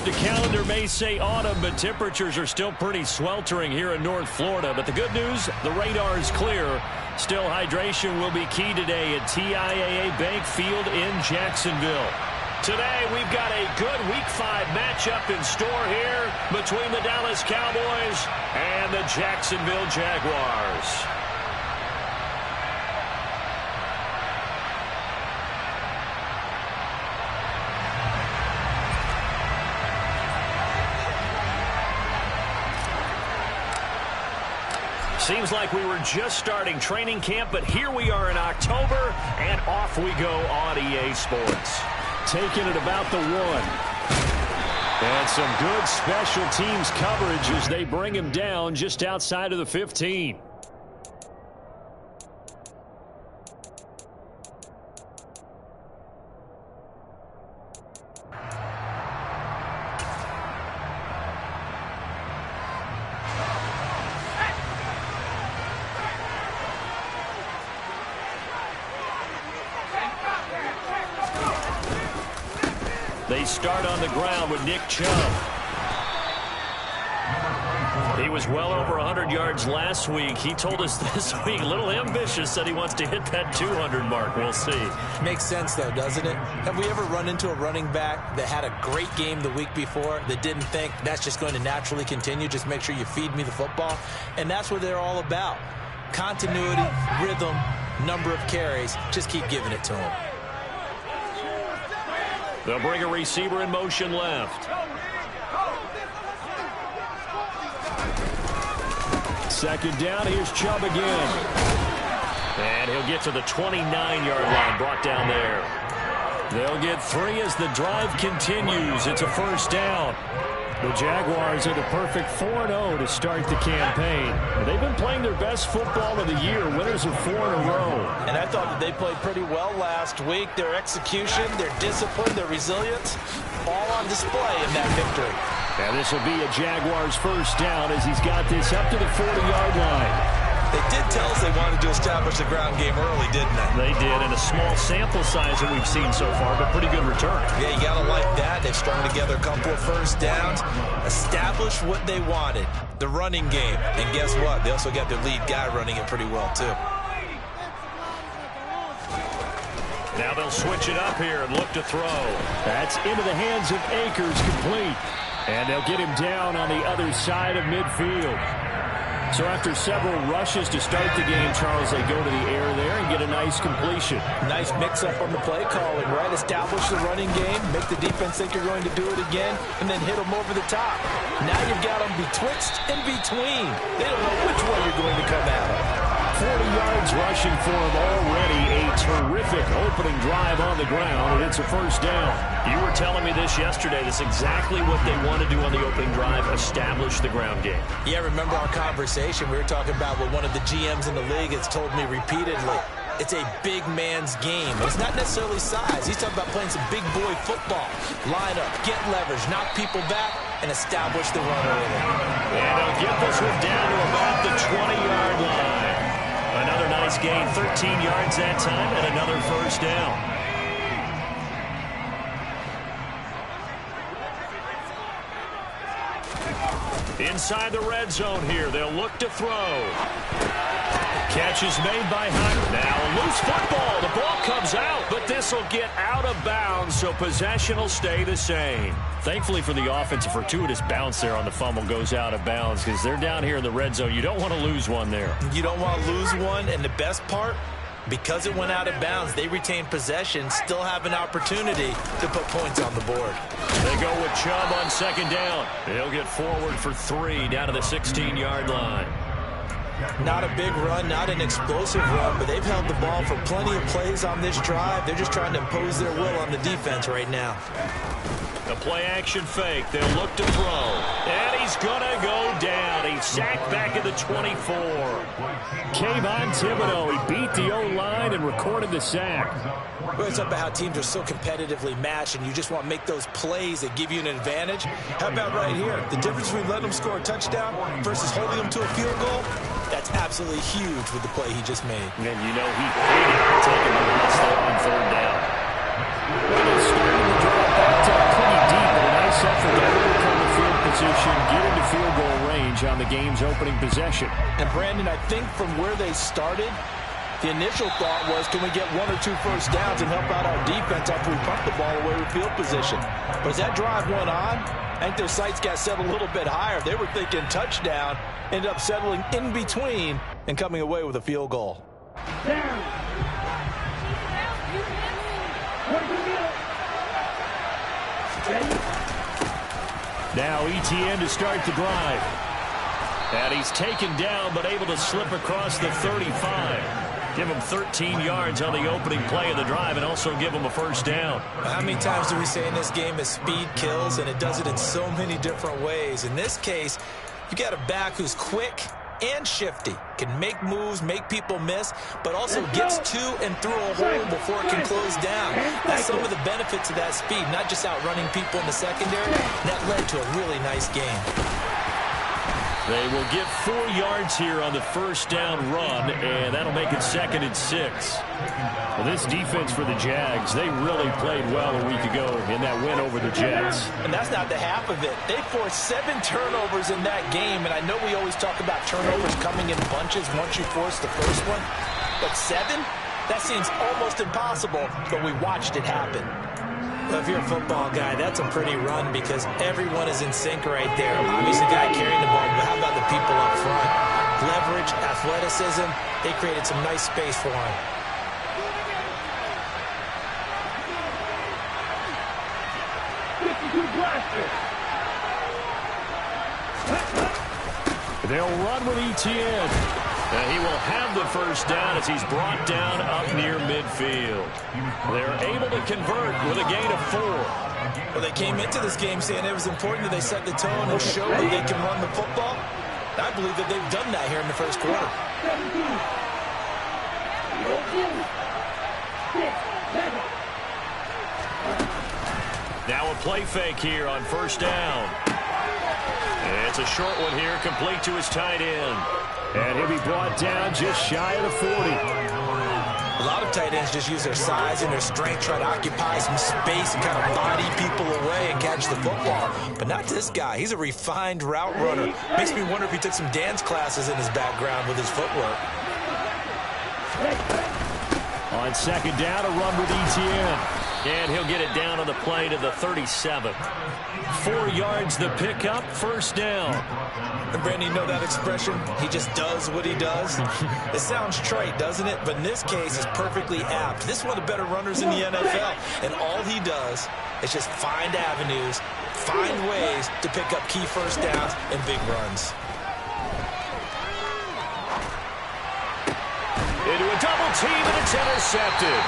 The calendar may say autumn, but temperatures are still pretty sweltering here in North Florida. But the good news, the radar is clear. Still, hydration will be key today at TIAA Bank Field in Jacksonville. Today, we've got a good Week 5 matchup in store here between the Dallas Cowboys and the Jacksonville Jaguars. Seems like we were just starting training camp, but here we are in October, and off we go on EA Sports. Taking it about the 1. And some good special teams coverage as they bring him down just outside of the 15. They start on the ground with Nick Chubb. He was well over 100 yards last week. He told us this week, a little ambitious, said he wants to hit that 200 mark. We'll see. Makes sense, though, doesn't it? Have we ever run into a running back that had a great game the week before that didn't think that's just going to naturally continue? Just make sure you feed me the football. And that's what they're all about. Continuity, rhythm, number of carries. Just keep giving it to him. They'll bring a receiver in motion left. Second down, here's Chubb again. And he'll get to the 29-yard line, brought down there. They'll get 3 as the drive continues. It's a first down. The Jaguars are the perfect 4-0 to start the campaign. They've been playing their best football of the year, winners of 4 in a row. And I thought that they played pretty well last week. Their execution, their discipline, their resilience, all on display in that victory. And this will be a Jaguars first down as he's got this up to the 40-yard line. They did tell us they wanted to establish the ground game early, didn't they? They did, and a small sample size that we've seen so far, but pretty good return. Yeah, you got to like that. They've strung together a couple of first downs, established what they wanted, the running game. And guess what? They also got their lead guy running it pretty well, too. Now they'll switch it up here and look to throw. That's into the hands of Akers, complete. And they'll get him down on the other side of midfield. So after several rushes to start the game, Charles, they go to the air there and get a nice completion. Nice mix-up on the play calling, right? Establish the running game, make the defense think you're going to do it again, and then hit them over the top. Now you've got them betwixt and between. They don't know which way you're going to come at them. 40 yards rushing for him already. A terrific opening drive on the ground, and it's a first down. You were telling me this yesterday. That's exactly what they want to do on the opening drive, establish the ground game. Yeah, remember our conversation? We were talking about what one of the GMs in the league has told me repeatedly. It's a big man's game. It's not necessarily size. He's talking about playing some big boy football. Line up, get leverage, knock people back, and establish the run early. And they'll get this one down to about the 20-yard line. Another nice gain, 13 yards that time, and another first down. Inside the red zone here, they'll look to throw. Catch is made by Hunt. Now a loose football. The ball comes out, but this will get out of bounds, so possession will stay the same. Thankfully for the offense, a fortuitous bounce there on the fumble goes out of bounds because they're down here in the red zone. You don't want to lose one there. You don't want to lose one, and the best part, because it went out of bounds, they retain possession, still have an opportunity to put points on the board. They go with Chubb on second down. He'll get forward for 3 down to the 16-yard line. Not a big run, not an explosive run, but they've held the ball for plenty of plays on this drive. They're just trying to impose their will on the defense right now. The play-action fake. They'll look to throw. And he's going to go down. He's sacked back at the 24. Kayvon Thibodeau, he beat the O-line and recorded the sack. Well, it's about how teams are so competitively matched, and you just want to make those plays that give you an advantage. How about right here? The difference between letting them score a touchdown versus holding them to a field goal, that's absolutely huge with the play he just made. And you know he hated taking the loss there on third down. Well, they're starting to draw back to pretty deep, but a nice effort there Jags' opening possession. And Brandon, I think from where they started, the initial thought was, can we get 1 or 2 first downs and help out our defense after we pump the ball away with field position? But as that drive went on, I think their sights got set a little bit higher. They were thinking touchdown, ended up settling in between and coming away with a field goal. Now ETN to start the drive. And he's taken down but able to slip across the 35. Give him 13 yards on the opening play of the drive and also give him a first down. How many times do we say in this game that speed kills, and it does it in so many different ways? In this case, you got a back who's quick and shifty, can make moves, make people miss, but also gets to and through a hole before it can close down. That's some of the benefits of that speed, not just outrunning people in the secondary. That led to a really nice game. They will get 4 yards here on the first down run, and that'll make it 2nd and 6. Well, this defense for the Jags, they really played well a week ago in that win over the Jets. And that's not the half of it. They forced 7 turnovers in that game, and I know we always talk about turnovers coming in bunches once you force the first one, but 7? That seems almost impossible, but we watched it happen. Well, if you're a football guy, that's a pretty run because everyone is in sync right there. Obviously, the guy carrying the ball, but how about the people up front? Leverage, athleticism, they created some nice space for him. They'll run with ETN. And he will have the first down as he's brought down up near midfield. They're able to convert with a gain of 4. Well, they came into this game saying it was important that they set the tone and show that they can run the football. I believe that they've done that here in the first quarter. Now a play fake here on first down. It's a short one here, complete to his tight end. And he'll be brought down just shy of the 40. A lot of tight ends just use their size and their strength, try to occupy some space and kind of body people away and catch the football. But not this guy. He's a refined route runner. Makes me wonder if he took some dance classes in his background with his footwork. On second down, a run with ETN. And he'll get it down on the play to the 37. 4 yards the pickup, first down. And Brandon, you know that expression? He just does what he does. It sounds trite, doesn't it? But in this case, it's perfectly apt. This is one of the better runners in the NFL. And all he does is just find avenues, find ways to pick up key first downs and big runs. Into a double team, and it's intercepted.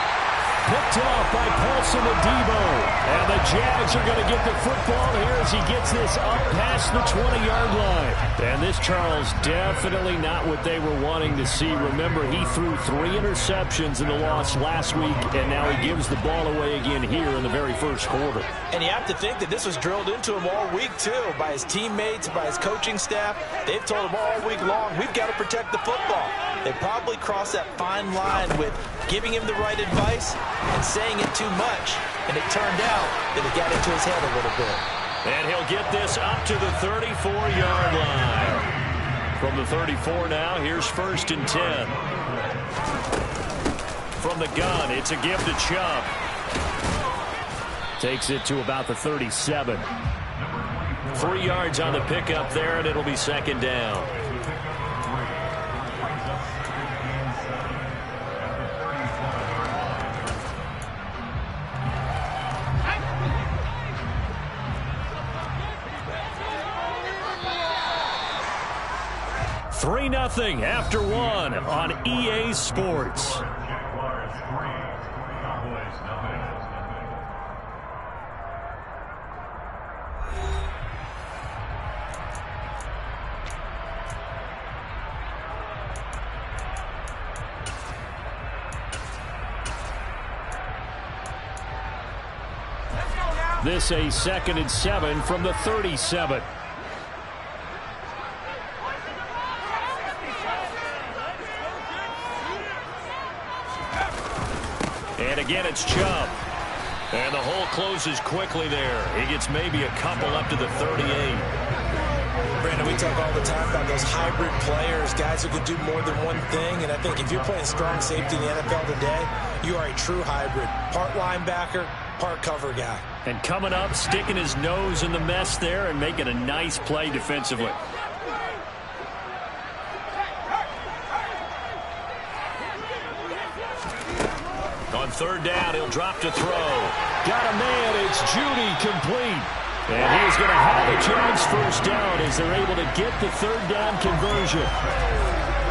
Picked off by Paulson Adebo. And the Jags are going to get the football here as he gets this up past the 20-yard line. And this, Charles, definitely not what they were wanting to see. Remember, he threw 3 interceptions in the loss last week, and now he gives the ball away again here in the very first quarter. And you have to think that this was drilled into him all week, too, by his teammates, by his coaching staff. They've told him all week long, we've got to protect the football. They probably crossed that fine line with giving him the right advice and saying it too much. And it turned out that it got into his head a little bit. And he'll get this up to the 34-yard line. From the 34 now, here's 1st and 10. From the gun, it's a give to Chubb. Takes it to about the 37. 3 yards on the pickup there, and it'll be 2nd down. Nothing after 1 on EA Sports. This a 2nd and 7 from the 37. And again, it's Chubb. And the hole closes quickly there. He gets maybe a couple up to the 38. Brandon, we talk all the time about those hybrid players, guys who can do more than one thing. And I think if you're playing strong safety in the NFL today, you are a true hybrid. Part linebacker, part cover guy. And coming up, sticking his nose in the mess there and making a nice play defensively. On third down, he'll drop to throw. Got a man. It's Judy, complete. And he's going to have a Giants first down as they're able to get the third down conversion.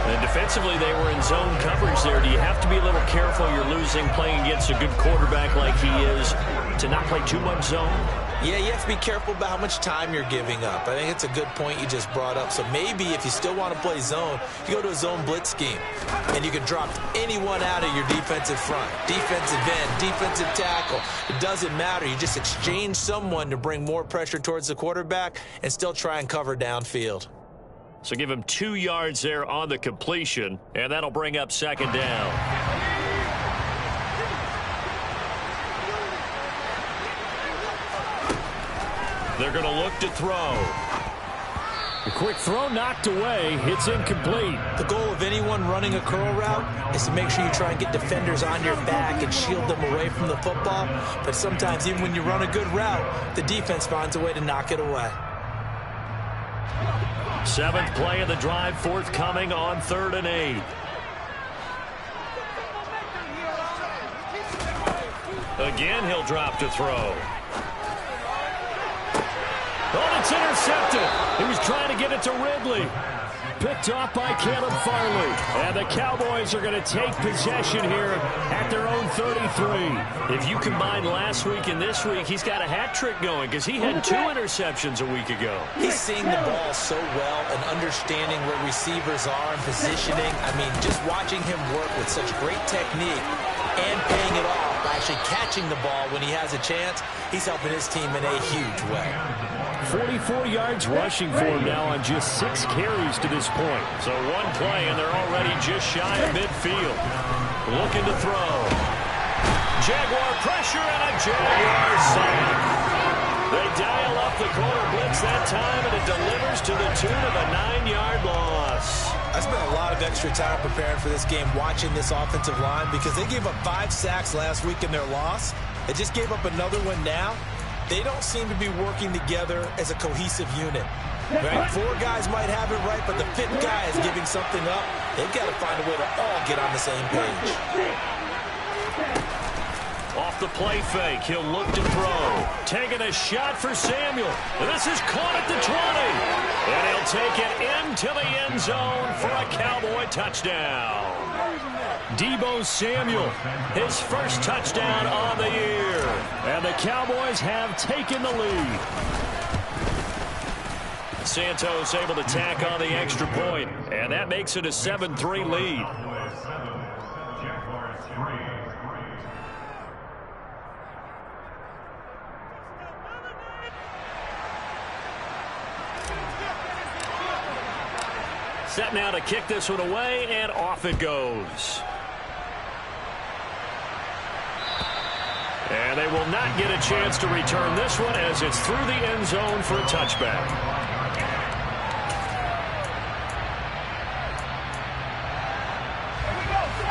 And defensively, they were in zone coverage there. Do you have to be a little careful? You're losing playing against a good quarterback like he is to not play too much zone? Yeah, you have to be careful about how much time you're giving up. I think it's a good point you just brought up. So maybe if you still want to play zone, you go to a zone blitz scheme. And you can drop anyone out of your defensive front. Defensive end, defensive tackle. It doesn't matter. You just exchange someone to bring more pressure towards the quarterback and still try and cover downfield. So give him 2 yards there on the completion, and that'll bring up second down. They're going to look to throw. A quick throw knocked away. It's incomplete. The goal of anyone running a curl route is to make sure you try and get defenders on your back and shield them away from the football. But sometimes even when you run a good route, the defense finds a way to knock it away. 7th play of the drive, forthcoming on 3rd and 8. Again, he'll drop to throw. Oh, it's intercepted. He was trying to get it to Ridley. Picked off by Caleb Farley. And the Cowboys are going to take possession here at their own 33. If you combine last week and this week, he's got a hat trick going because he had 2 interceptions a week ago. He's seeing the ball so well and understanding where receivers are and positioning. I mean, just watching him work with such great technique and paying it off by actually catching the ball when he has a chance, he's helping his team in a huge way. 44 yards rushing for him now on just 6 carries to this point. So 1 play, and they're already just shy of midfield. Looking to throw. Jaguar pressure and a Jaguar sack. They dial up the corner blitz that time, and it delivers to the tune of a 9-yard loss. I spent a lot of extra time preparing for this game watching this offensive line because they gave up 5 sacks last week in their loss. They just gave up another one now. They don't seem to be working together as a cohesive unit. Right? 4 guys might have it right, but the 5th guy is giving something up. They've got to find a way to all get on the same page. Off the play fake, he'll look to throw. Taking a shot for Samuel. This is caught at the 20. And he'll take it into the end zone for a Cowboy touchdown. Deebo Samuel, his first touchdown on the year. And the Cowboys have taken the lead. Santos able to tack on the extra point, and that makes it a 7-3 lead. Set now to kick this one away, and off it goes. And they will not get a chance to return this one as it's through the end zone for a touchback.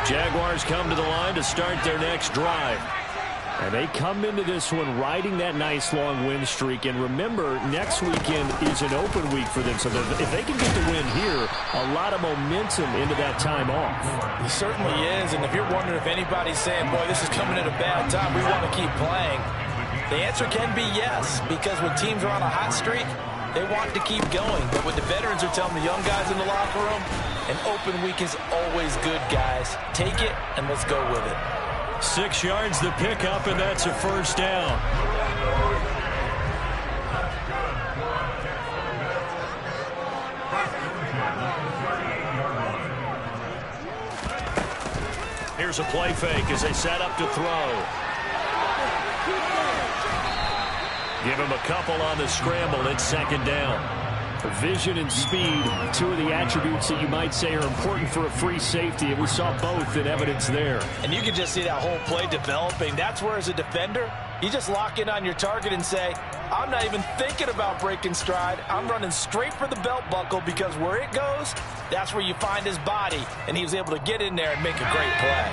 Jaguars come to the line to start their next drive. And they come into this one riding that nice long win streak. And remember, next weekend is an open week for them. So if they can get the win here, a lot of momentum into that time off. He certainly is. And if you're wondering if anybody's saying, boy, this is coming at a bad time, we want to keep playing, the answer can be yes. Because when teams are on a hot streak, they want to keep going. But what the veterans are telling the young guys in the locker room, an open week is always good, guys. Take it and let's go with it. 6 yards the pickup, and that's a first down. Here's a play fake as they set up to throw. Give him a couple on the scramble. It's second down. Vision and speed, 2 of the attributes that you might say are important for a free safety, and we saw both in evidence there. And you can just see that whole play developing. That's where, as a defender, You just lock in on your target and say, I'm not even thinking about breaking stride. I'm running straight for the belt buckle because where it goes, that's where you find his body. And he was able to get in there and make a great play.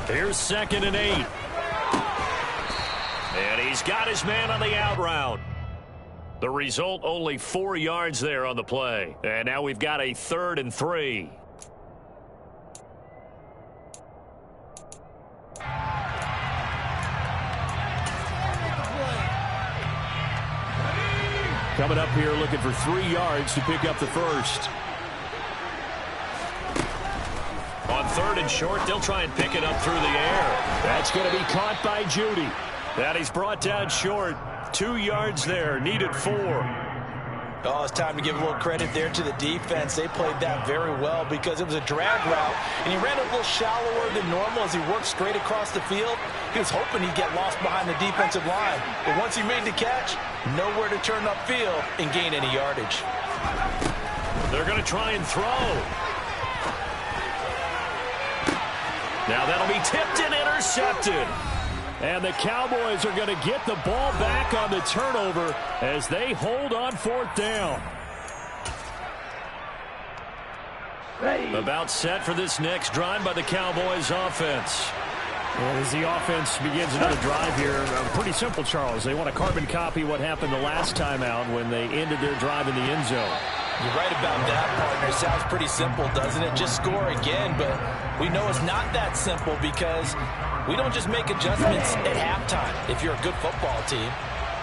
Here's 2nd and 8. And he's got his man on the out route. The result, only 4 yards there on the play. And now we've got a 3rd and 3. Coming up here looking for 3 yards to pick up the first. On 3rd and short, they'll try and pick it up through the air. That's going to be caught by Judy. And he's brought down short. 2 yards there, needed 4. Oh, it's time to give a little credit there to the defense. They played that very well because it was a drag route, and he ran a little shallower than normal as he worked straight across the field. He was hoping he'd get lost behind the defensive line. But once he made the catch, nowhere to turn upfield and gain any yardage. They're going to try and throw. Now that'll be tipped and intercepted. And the Cowboys are going to get the ball back on the turnover as they hold on 4th down. About set for this next drive by the Cowboys offense. And as the offense begins another drive here, pretty simple, Charles. They want to carbon copy what happened the last time out when they ended their drive in the end zone. You're right about that, partner. Sounds pretty simple, doesn't it? Just score again, but we know it's not that simple because we don't just make adjustments at halftime. If you're a good football team,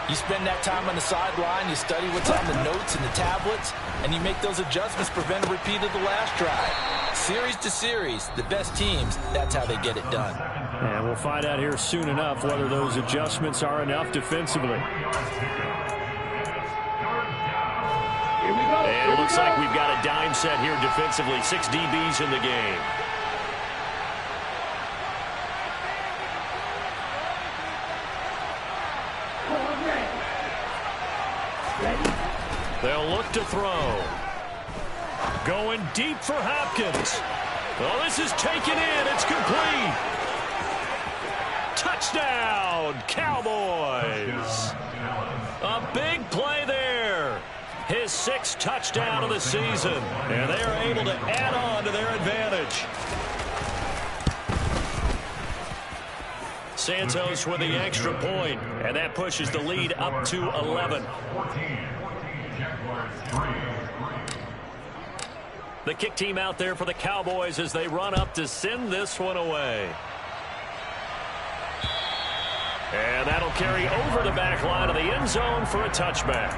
you spend that time on the sideline, you study what's on the notes and the tablets, and you make those adjustments, prevent a repeat of the last drive. Series to series, the best teams, that's how they get it done. And we'll find out here soon enough whether those adjustments are enough defensively. And it looks like we've got a dime set here defensively. 6 DBs in the game. They'll look to throw. Going deep for Hopkins. Oh, this is taken in. It's complete. Touchdown, Cowboys. A big play there. His 6th touchdown of the season. And they are able to add on to their advantage. Santos with the extra point, and that pushes the lead up to 11. The kick team out there for the Cowboys as they run up to send this one away. And that'll carry over the back line of the end zone for a touchback.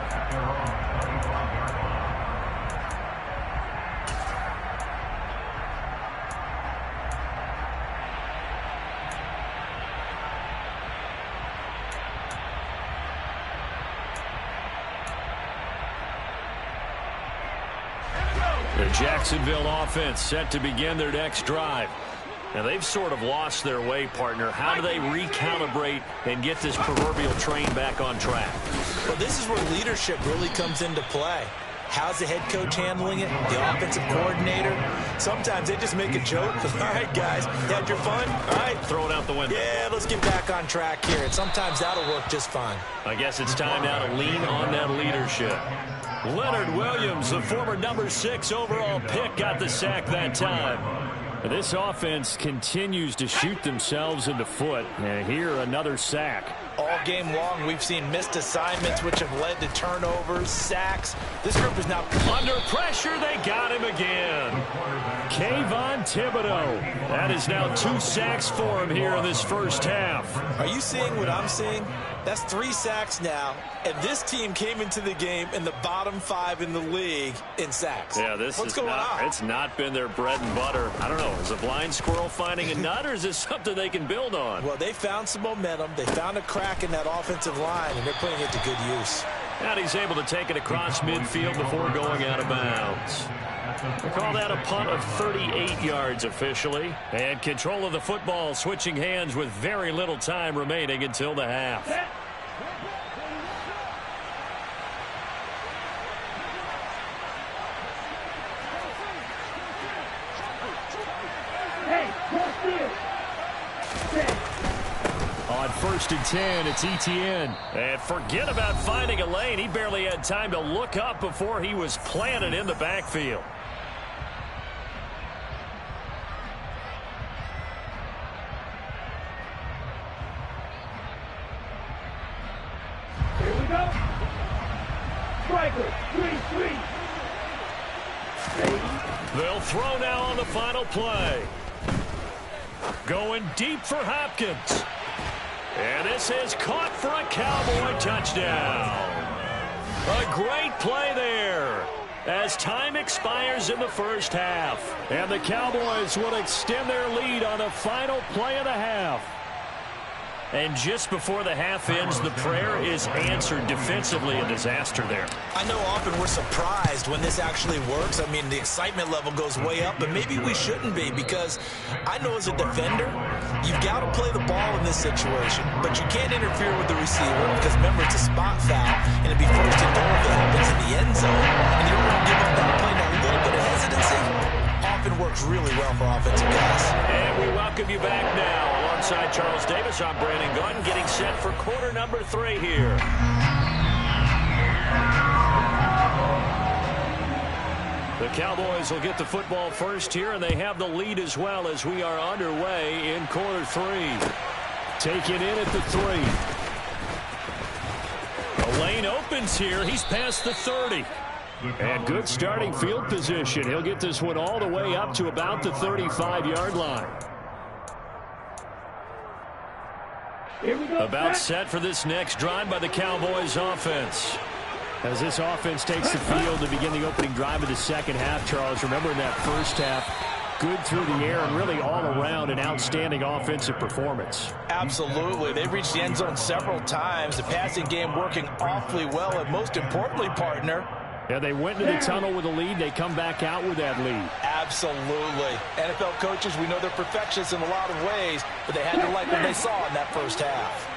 The Jacksonville offense set to begin their next drive. Now, they've sort of lost their way, partner. How do they recalibrate and get this proverbial train back on track? Well, this is where leadership really comes into play. How's the head coach handling it? The offensive coordinator? Sometimes they just make a joke. All right, guys, you had your fun? All right. Throw it out the window. Yeah, let's get back on track here. And sometimes that'll work just fine. I guess it's time now to lean on that leadership. Leonard Williams, the former number 6 overall pick, got the sack that time. This offense continues to shoot themselves in the foot. And here, another sack. All game long, we've seen missed assignments, which have led to turnovers, sacks. This group is now under pressure. They got him again. Kayvon Thibodeau. That is now 2 sacks for him here in this first half. Are you seeing what I'm seeing? That's 3 sacks now, and this team came into the game in the bottom 5 in the league in sacks. Yeah, what's going on? It's not been their bread and butter. I don't know. Is a blind squirrel finding a nut, or is this something they can build on? Well, they found some momentum. They found a crack in that offensive line, and they're putting it to good use. And he's able to take it across midfield before going out of bounds. We call that a punt of 38 yards officially. And control of the football switching hands with very little time remaining until the half. 1st and 10. It's Etienne. And forget about finding a lane. He barely had time to look up before he was planted in the backfield. Here we go. Striker, 3-3. They'll throw now on the final play. Going deep for Hopkins. And this is caught for a Cowboy touchdown. A great play there as time expires in the first half. And the Cowboys will extend their lead on the final play of the half. And just before the half ends, the prayer is answered defensively. A disaster there. I know often we're surprised when this actually works. I mean, the excitement level goes way up, but maybe we shouldn't be, because I know as a defender, you've got to play the ball in this situation, but you can't interfere with the receiver because, remember, it's a spot foul, and it'd be first and goal if it happens in the end zone, and you don't want to give up that play. Now, a little bit of hesitancy often works really well for offensive guys. And we welcome you back now. Alongside Charles Davis, I'm Brandon Gunn, getting set for quarter number 3 here. The Cowboys will get the football first here, and they have the lead as well as we are underway in quarter 3. Taken in at the 3. The lane opens here. He's past the 30. And good starting field position. He'll get this one all the way up to about the 35-yard line. About set for this next drive by the Cowboys offense. As this offense takes the field to begin the opening drive of the second half, Charles, remember in that first half, good through the air and really all around an outstanding offensive performance. Absolutely. They've reached the end zone several times. The passing game working awfully well, and most importantly, partner, yeah, they went into the tunnel with a lead. They come back out with that lead. absolutely. NFL coaches, we know they're perfectionists in a lot of ways, but they had to like what they saw in that first half.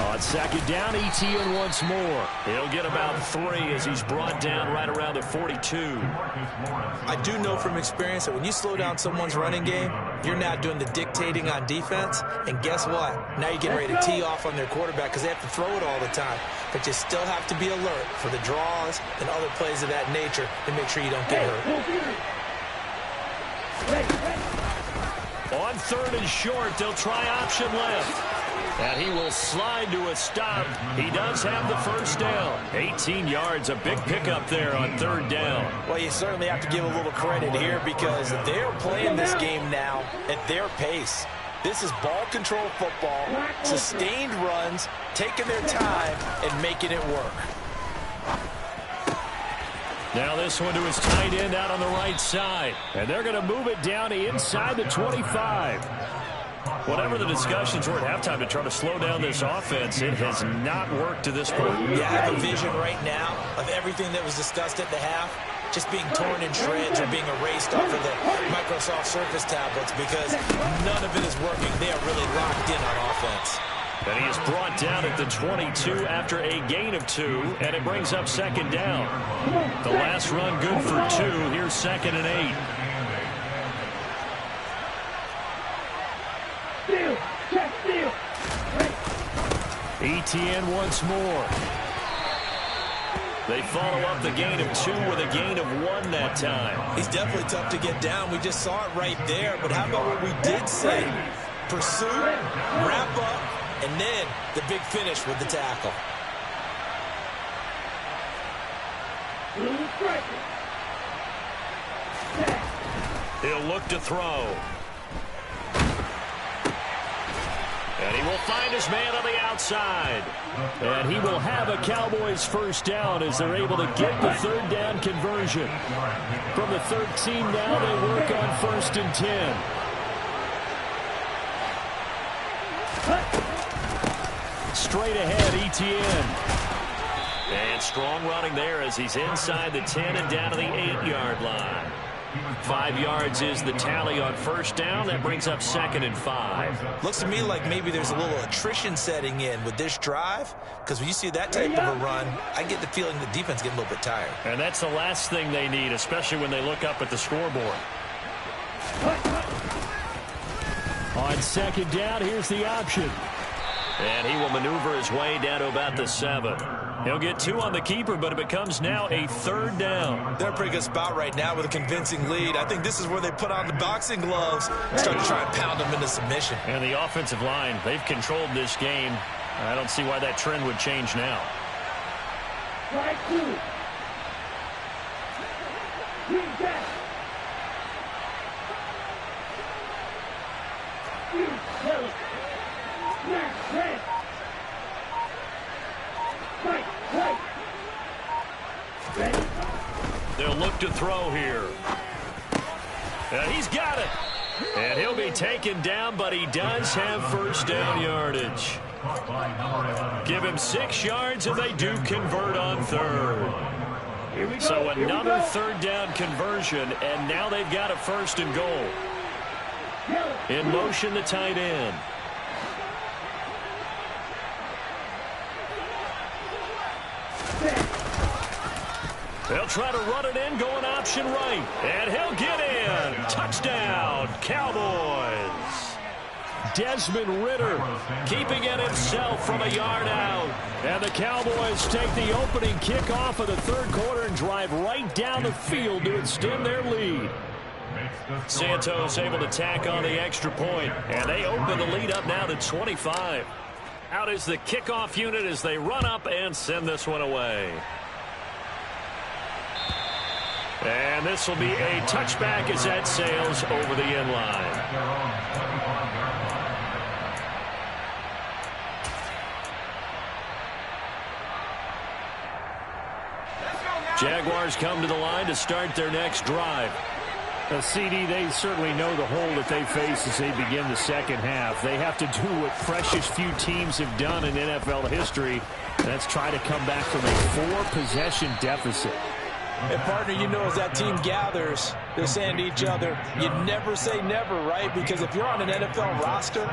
On second down, Etienne once more. He'll get about 3 as he's brought down right around the 42. I do know from experience that when you slow down someone's running game, you're not doing the dictating on defense. And guess what? Now you're getting ready to tee off on their quarterback because they have to throw it all the time. But you still have to be alert for the draws and other plays of that nature to make sure you don't get hurt. On 3rd and short, they'll try option left. And he will slide to a stop. He does have the first down. 18 yards, a big pickup there on 3rd down. Well, you certainly have to give a little credit here because they're playing this game now at their pace. This is ball control football, sustained runs, taking their time, and making it work. Now this one to his tight end out on the right side. And they're going to move it down to inside the 25. Whatever the discussions were at halftime to try to slow down this offense, it has not worked to this point. Yeah, I have a vision right now of everything that was discussed at the half just being torn in shreds or being erased off of the Microsoft Surface tablets because none of it is working. They are really locked in on offense. And he is brought down at the 22 after a gain of 2, and it brings up 2nd down. The last run good for 2. Here's 2nd and 8. Etienne once more. They follow up the gain of 2 with a gain of 1 that time. He's definitely tough to get down. We just saw it right there. But how about what we did say? Pursue, wrap up, and then the big finish with the tackle. He'll look to throw. And he will find his man on the outside. And he will have a Cowboys first down as they're able to get the 3rd down conversion. From the 13 now, they work on 1st and 10. Straight ahead, Etienne. And strong running there as he's inside the 10 and down to the 8-yard line. 5 yards is the tally on first down. That brings up 2nd and 5. Looks to me like maybe there's a little attrition setting in with this drive, because when you see that type of a run, I get the feeling the defense getting a little bit tired. And that's the last thing they need, especially when they look up at the scoreboard. On second down, here's the option. And he will maneuver his way down to about the 7. He'll get 2 on the keeper, but it becomes now a 3rd down. They're in a pretty good spot right now with a convincing lead. I think this is where they put on the boxing gloves and start to try and pound them into submission. And the offensive line, they've controlled this game. I don't see why that trend would change now. They'll look to throw here. And he's got it. And he'll be taken down, but he does have first down yardage. Give him 6 yards, and they do convert on 3rd. So another 3rd down conversion, and now they've got a 1st and goal. In motion, the tight end. They'll try to run it in, going option right. And he'll get in. Touchdown, Cowboys. Desmond Ridder keeping it himself from a yard out. And the Cowboys take the opening kickoff of the 3rd quarter and drive right down the field to extend their lead. Santos able to tack on the extra point, and they open the lead up now to 25. Out is the kickoff unit as they run up and send this one away. And this will be a touchback as that sails over the end line. Jaguars come to the line to start their next drive. CD, they certainly know the hole that they face as they begin the second half. They have to do what precious few teams have done in NFL history. That's try to come back from a 4-possession deficit. And, partner, you know, as that team gathers, they're saying to each other, you never say never, right? Because if you're on an NFL roster,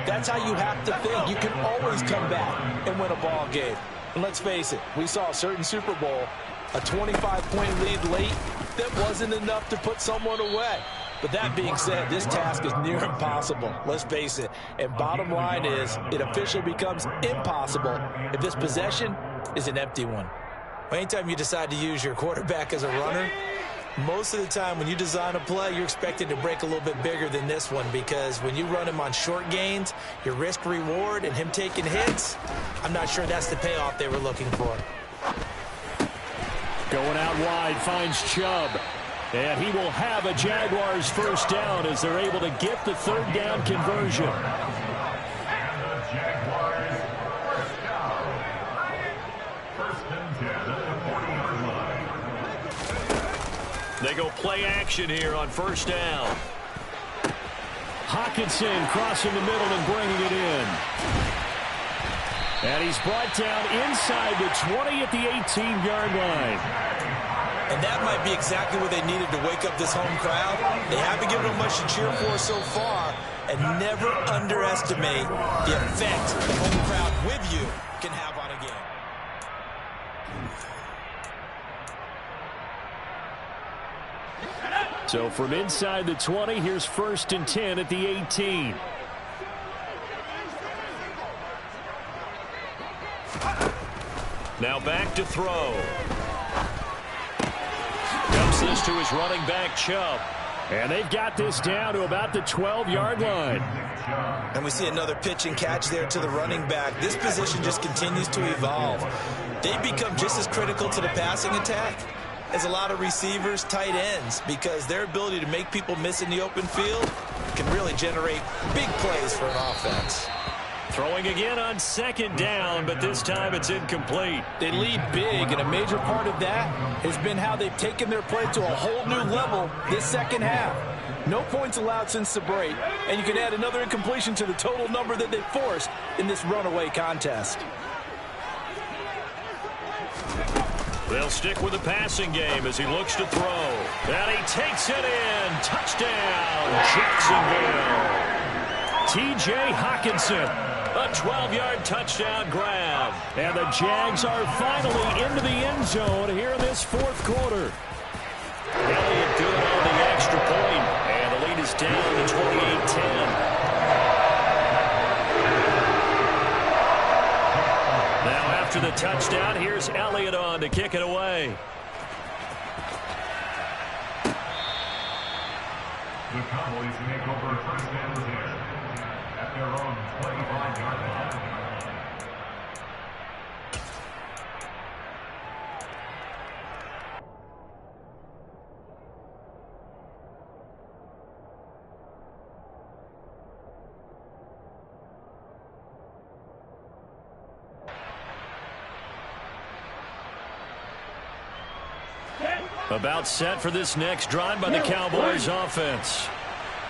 that's how you have to think. You can always come back and win a ball game. And let's face it, we saw a certain Super Bowl, a 25-point lead late, that wasn't enough to put someone away. But that being said, this task is near impossible. Let's face it. And bottom line is, it officially becomes impossible if this possession is an empty one. Anytime you decide to use your quarterback as a runner, most of the time when you design a play, you're expected to break a little bit bigger than this one, because when you run him on short gains, your risk reward and him taking hits, I'm not sure that's the payoff they were looking for. Going out wide, finds Chubb. And he will have a Jaguars first down as they're able to get the 3rd down conversion. They go play action here on first down. Hockenson crossing the middle and bringing it in. And he's brought down inside the 20 at the 18-yard line. And that might be exactly what they needed to wake up this home crowd. They haven't given them much to cheer for so far, and never underestimate the effect the home crowd with you can have on a game. So from inside the 20, here's 1st and 10 at the 18. Now back to throw. Dumps this to his running back, Chubb. And they've got this down to about the 12-yard line. And we see another pitch and catch there to the running back. This position just continues to evolve. They become just as critical to the passing attack as a lot of receivers, tight ends, because their ability to make people miss in the open field can really generate big plays for an offense. Throwing again on 2nd down, but this time it's incomplete. They lead big, and a major part of that has been how they've taken their play to a whole new level this second half. No points allowed since the break, and you can add another incompletion to the total number that they forced in this runaway contest. They'll stick with the passing game as he looks to throw. And he takes it in. Touchdown, Jacksonville. T.J. Hockenson, a 12-yard touchdown grab. And the Jags are finally into the end zone here in this 4th quarter. Elliott good on the extra point, and the lead is down to 28-10. to the touchdown. Here's Elliott on to kick it away. The Cowboys take over first and 10 at their own 25-yard line. About set for this next drive by the Cowboys offense.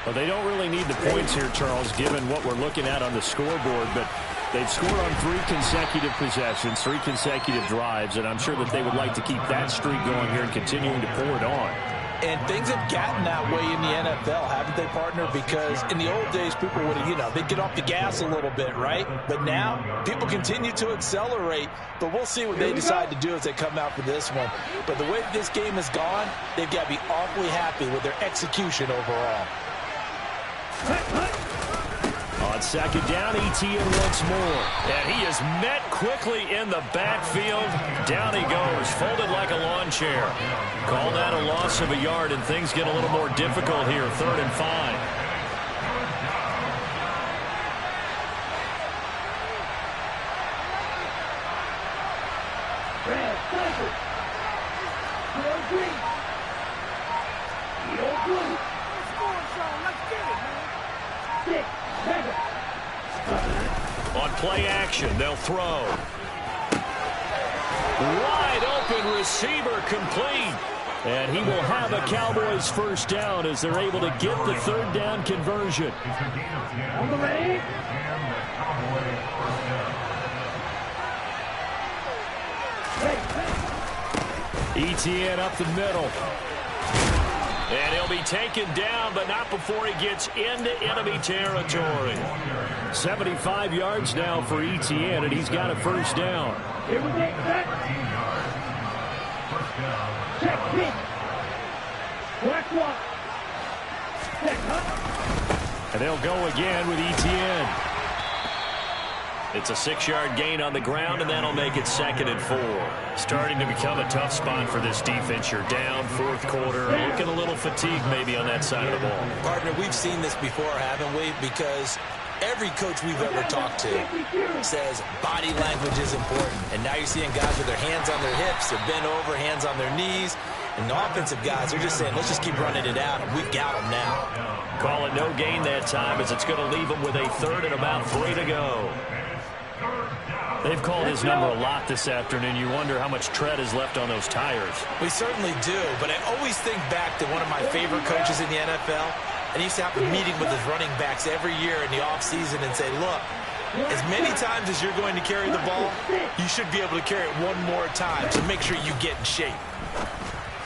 Well, they don't really need the points here, Charles, given what we're looking at on the scoreboard, but they've scored on 3 consecutive possessions, 3 consecutive drives, and I'm sure that they would like to keep that streak going here and continuing to pour it on. And things have gotten that way in the NFL, haven't they, partner? Because in the old days, people would have, they'd get off the gas a little bit, right? But now, people continue to accelerate. But we'll see what they decide to do as they come out for this one. But the way this game has gone, they've got to be awfully happy with their execution overall. On second down, Etienne once more. And he is met quickly in the backfield. Down he goes, folded like a lawn chair. Call that a loss of a yard, and things get a little more difficult here. 3rd and 5. On play action, they'll throw. Wide open receiver complete. And he will have a Cowboys first down as they're able to get the 3rd down conversion. On the way. Etienne up the middle. And he'll be taken down, but not before he gets into enemy territory. 75 yards now for Etienne, and he's got a first down. Here we go. Check pitch. Black walk. And they'll go again with Etienne. It's a 6-yard gain on the ground, and that'll make it 2nd and 4. Starting to become a tough spot for this defense. You're down 4th quarter, looking a little fatigued maybe on that side of the ball. Partner, we've seen this before, haven't we? Because every coach we've ever talked to says body language is important. And now you're seeing guys with their hands on their hips, they're bent over, hands on their knees. And the offensive guys are just saying, let's just keep running it out, and we've got them now. Call it no gain that time, as it's going to leave them with a 3rd and about 3 to go. They've called his number a lot this afternoon. You wonder how much tread is left on those tires. We certainly do, but I always think back to one of my favorite coaches in the NFL, and he used to have a meeting with his running backs every year in the offseason and say, look, as many times as you're going to carry the ball, you should be able to carry it one more time, so make sure you get in shape.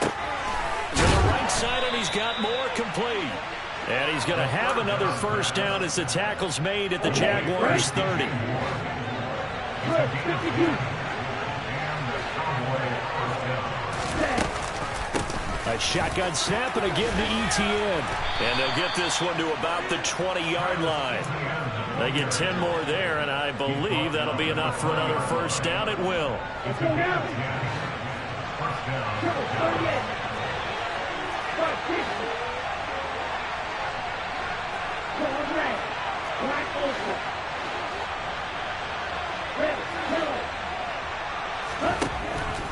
To the right side, and he's got more complete. And he's going to have another first down as the tackle's made at the Jaguars' 30. A shotgun snap and a give to Etienne. And they'll get this one to about the 20-yard line. They get 10 more there, and I believe that'll be enough for another first down. It will.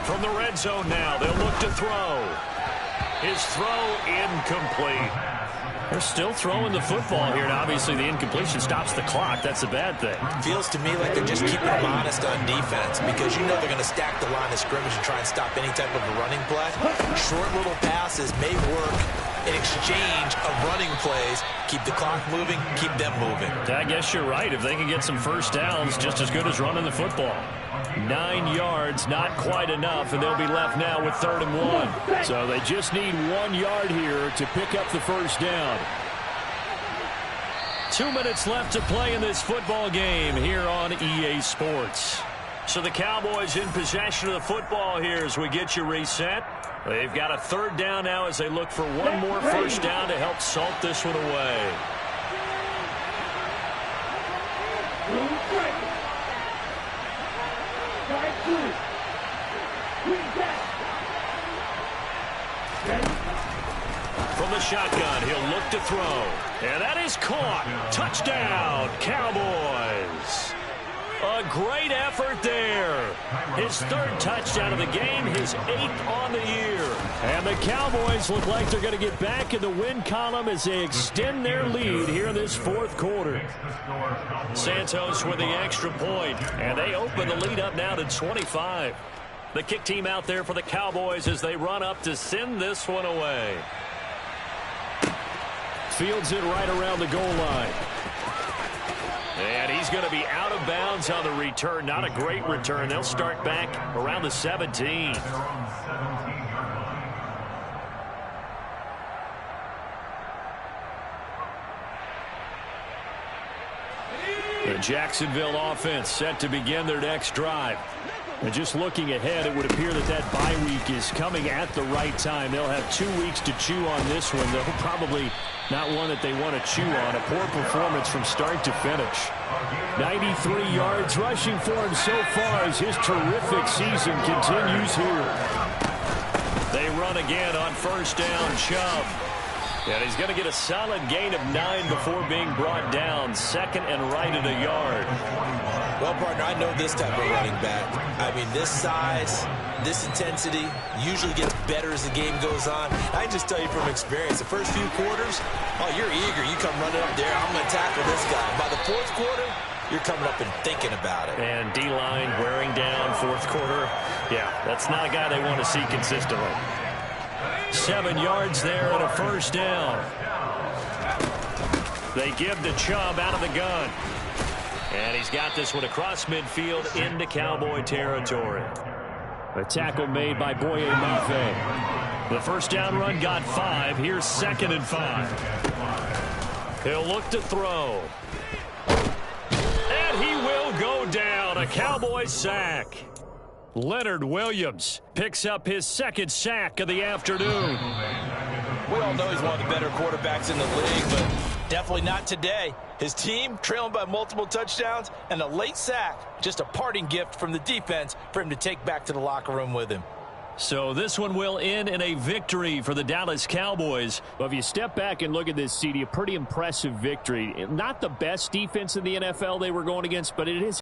From the red zone now, they'll look to throw. His throw incomplete. They're still throwing the football here, and obviously the incompletion stops the clock. That's a bad thing. Feels to me like they're just keeping them honest on defense, because you know they're going to stack the line of scrimmage and try and stop any type of a running play. Short little passes may work in exchange of running plays. Keep the clock moving, keep them moving. I guess you're right. If they can get some first downs, just as good as running the football. 9 yards, not quite enough, and they'll be left now with 3rd and 1. So they just need 1 yard here to pick up the first down. 2 minutes left to play in this football game here on EA Sports. So the Cowboys in possession of the football here as we get you reset. They've got a 3rd down now as they look for one more first down to help salt this one away. From the shotgun, he'll look to throw. And that is caught. Touchdown, Cowboys. A great effort there. His third touchdown of the game, his 8th on the year. And the Cowboys look like they're going to get back in the win column as they extend their lead here in this fourth quarter. Santos with the extra point, and they open the lead up now to 25. The kick team out there for the Cowboys as they run up to send this one away. Fields it right around the goal line. And he's going to be out of bounds on the return. Not a great return. They'll start back around the 17. The Jacksonville offense set to begin their next drive. And just looking ahead, it would appear that that bye week is coming at the right time. They'll have 2 weeks to chew on this one, though probably not one that they want to chew on. A poor performance from start to finish. 93 yards rushing for him so far as his terrific season continues here. They run again on first down, Chubb. And he's going to get a solid gain of 9 before being brought down. Second and right at a yard. Well, partner, I know this type of running back. I mean, this size, this intensity usually gets better as the game goes on. I can just tell you from experience, the first few quarters, oh, you're eager. You come running up there, I'm going to tackle this guy. By the fourth quarter, you're coming up and thinking about it. And D-line wearing down fourth quarter. Yeah, that's not a guy they want to see consistently. 7 yards there and a first down. They give to Chubb out of the gun. And he's got this one across midfield into Cowboy territory. A tackle made by Boye Mafe. The first down run got 5. Here's 2nd and 5. He'll look to throw. And he will go down. A Cowboy sack. Leonard Williams picks up his 2nd sack of the afternoon. We all know he's one of the better quarterbacks in the league, but definitely not today. His team trailing by multiple touchdowns and a late sack. Just a parting gift from the defense for him to take back to the locker room with him. So this one will end in a victory for the Dallas Cowboys. But if you step back and look at this, CD, a pretty impressive victory. Not the best defense in the NFL they were going against, but it is